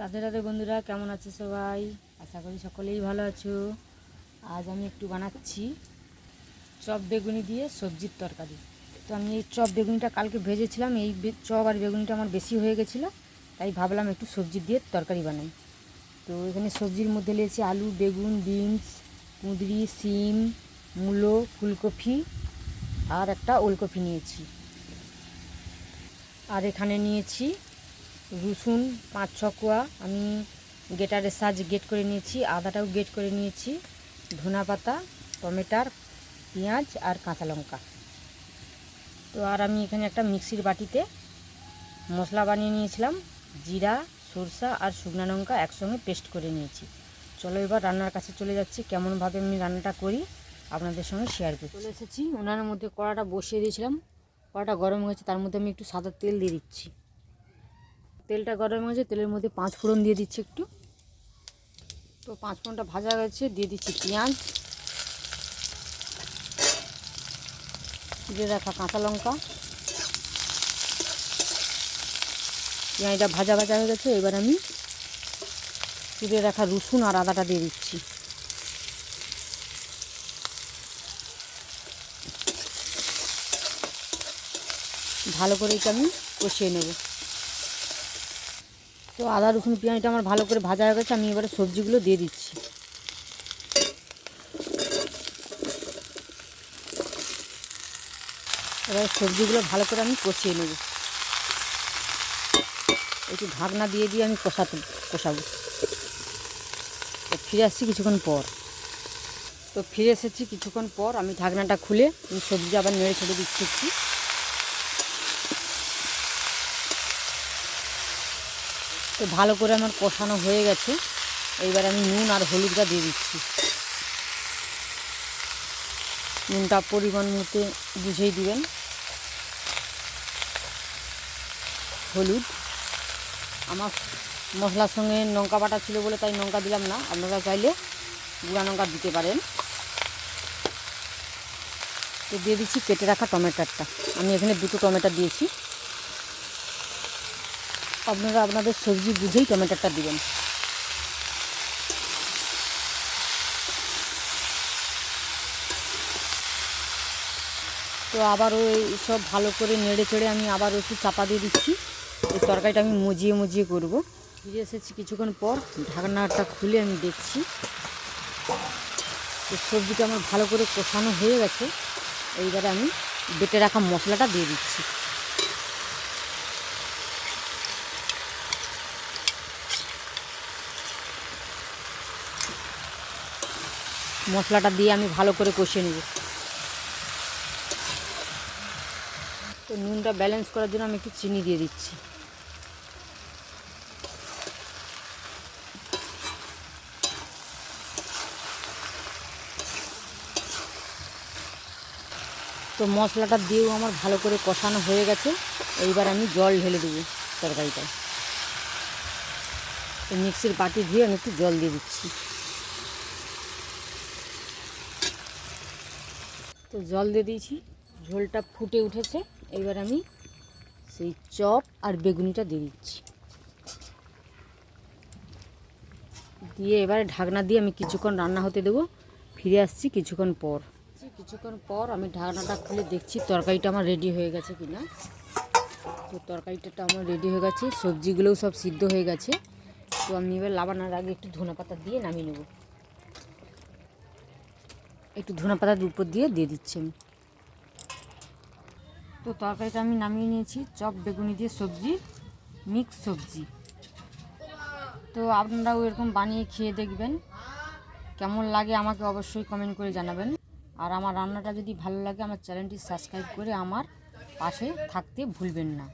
রাধে রাধে বন্ধুরা, কেমন আছে সবাই? আশা করি সকলেই ভালো আছো। আজ আমি একটু বানাচ্ছি চপ বেগুনি দিয়ে সবজির তরকারি। তো আমি এই চপ বেগুনিটা কালকে ভেজেছিলাম, এই চপ আর বেগুনিটা আমার বেশি হয়ে গেছিলো, তাই ভাবলাম একটু সবজি দিয়ে তরকারি বানাই। তো এখানে সবজির মধ্যে নিয়েছি আলু, বেগুন, বিনস, কুঁদরি, শিম, মূলো, ফুলকপি আর একটা ওলকপি নিয়েছি। আর এখানে নিয়েছি রসুন 5-6 কোয়া, আমি গ্রেটারের সাহায্যে গ্রেট করে নিয়েছি। আদাটাও গ্রেট করে নিয়েছি। ধনা পাতা, টমেটো, পেঁয়াজ আর কাঁচা লঙ্কা। তো আর আমি এখানে একটা মিক্সির বাটিতে মশলা বানিয়ে নিয়েছিলাম। জিরা, সরষা আর শুকনো লঙ্কা একসঙ্গে পেস্ট করে নিয়েছি। চলো এবার রান্নার কাছে চলে যাচ্ছি। কেমনভাবে আমি রান্নাটা করি আপনাদের সঙ্গে শেয়ার করি। চলে এসেছি, উনানের মধ্যে কড়াটা বসিয়ে দিয়েছিলাম। কড়াটা গরম হয়েছে, তার মধ্যে আমি একটু সাদা তেল দিয়ে দিচ্ছি। তেলটা গরম হয়েছে, তেলের মধ্যে 5 ফোড়ন দিয়ে দিচ্ছি একটু। তো 5 ফোড়নটা ভাজা গেছে, দিয়ে দিচ্ছি পেঁয়াজ, দিয়ে রাখা কাঁচা লঙ্কা। পেঁয়াজটা ভাজা ভাজা হয়ে গেছে, এবার আমি তুলে রাখা রসুন আর আদাটা দিয়ে দিচ্ছি। ভালো করে এটা আমি কষিয়ে নেব। তো আদা রসুন পেঁয়াজটা আমার ভালো করে ভাজা হয়ে গেছে, আমি এবারে সবজিগুলো দিয়ে দিচ্ছি। এবার সবজিগুলো ভালো করে আমি কষিয়ে নেব। একটু ঢাকনা দিয়ে দিয়ে আমি কষাবো। তো ফিরে আসছি কিছুক্ষণ পর। তো ফিরে এসেছি কিছুক্ষণ পর, আমি ঢাকনাটা খুলে আমি সবজি আবার নেড়ে ছেড়ে দিচ্ছি একটু। তো ভালো করে আমার কষানো হয়ে গেছে, এইবার আমি নুন আর হলুদটা দিয়ে দিচ্ছি। নুনটা পরিমাণ মতো বুঝেই দিবেন। হলুদ, আমার মশলার সঙ্গে লঙ্কা বাটা ছিল বলে তাই লঙ্কা দিলাম না, আপনারা চাইলে গুঁড়া লঙ্কা দিতে পারেন। তো দিয়ে দিচ্ছি কেটে রাখা টমেটোটা, আমি এখানে 2টো টমেটো দিয়েছি। আপনারা আপনাদের সবজি বুঝেই টমেটোটা দিবেন। তো আবারও এই সব ভালো করে নেড়ে চেড়ে আমি আবার একটু চাপা দিয়ে দিচ্ছি। এই তরকারিটা আমি মজিয়ে করব। ফিরে এসেছি কিছুক্ষণ পর, ঢাকনাটা খুলে আমি দেখছি তো সবজিটা আমার ভালো করে কষানো হয়ে গেছে। এইবারে আমি বেটে রাখা মশলাটা দিয়ে দিচ্ছি। মশলাটা দিয়ে আমি ভালো করে কষিয়ে নেব। তো নুনটা ব্যালেন্স করার জন্য আমি একটু চিনি দিয়ে দিচ্ছি। তো মশলাটা দিয়েও আমার ভালো করে কষানো হয়ে গেছে। এইবার আমি জল ঢেলে দেবো তরকারিটায়। তো মিক্সির বাটি ধুয়ে আমি একটু জল দিয়ে দিচ্ছি। তো জল দিয়ে দিয়েছি, ঝোলটা ফুটে উঠেছে। এইবার আমি সেই চপ আর বেগুনিটা দিয়ে দিচ্ছি। দিয়ে এবারে ঢাকনা দিয়ে আমি কিছুক্ষণ রান্না হতে দেবো। ফিরে আসছি কিছুক্ষণ পর আমি ঢাকনাটা খুলে দেখছি তরকারিটা আমার রেডি হয়ে গেছে কি না। তো তরকারিটা আমার রেডি হয়ে গেছে, সবজিগুলোও সব সিদ্ধ হয়ে গেছে। তো আমি এবার লাবানোর আগে একটু ধনেপাতা দিয়ে নামিয়ে নেব। একটু ধনেপাতার উপর দিয়ে দিচ্ছি আমি। তো তরকারিটা আমি নামিয়ে নিয়েছি, চপ বেগুনি দিয়ে সবজি, মিক্স সবজি। তো আপনারাও এরকম বানিয়ে খেয়ে দেখবেন, কেমন লাগে আমাকে অবশ্যই কমেন্ট করে জানাবেন। আর আমার রান্নাটা যদি ভালো লাগে আমার চ্যানেলটি সাবস্ক্রাইব করে আমার পাশে থাকতে ভুলবেন না।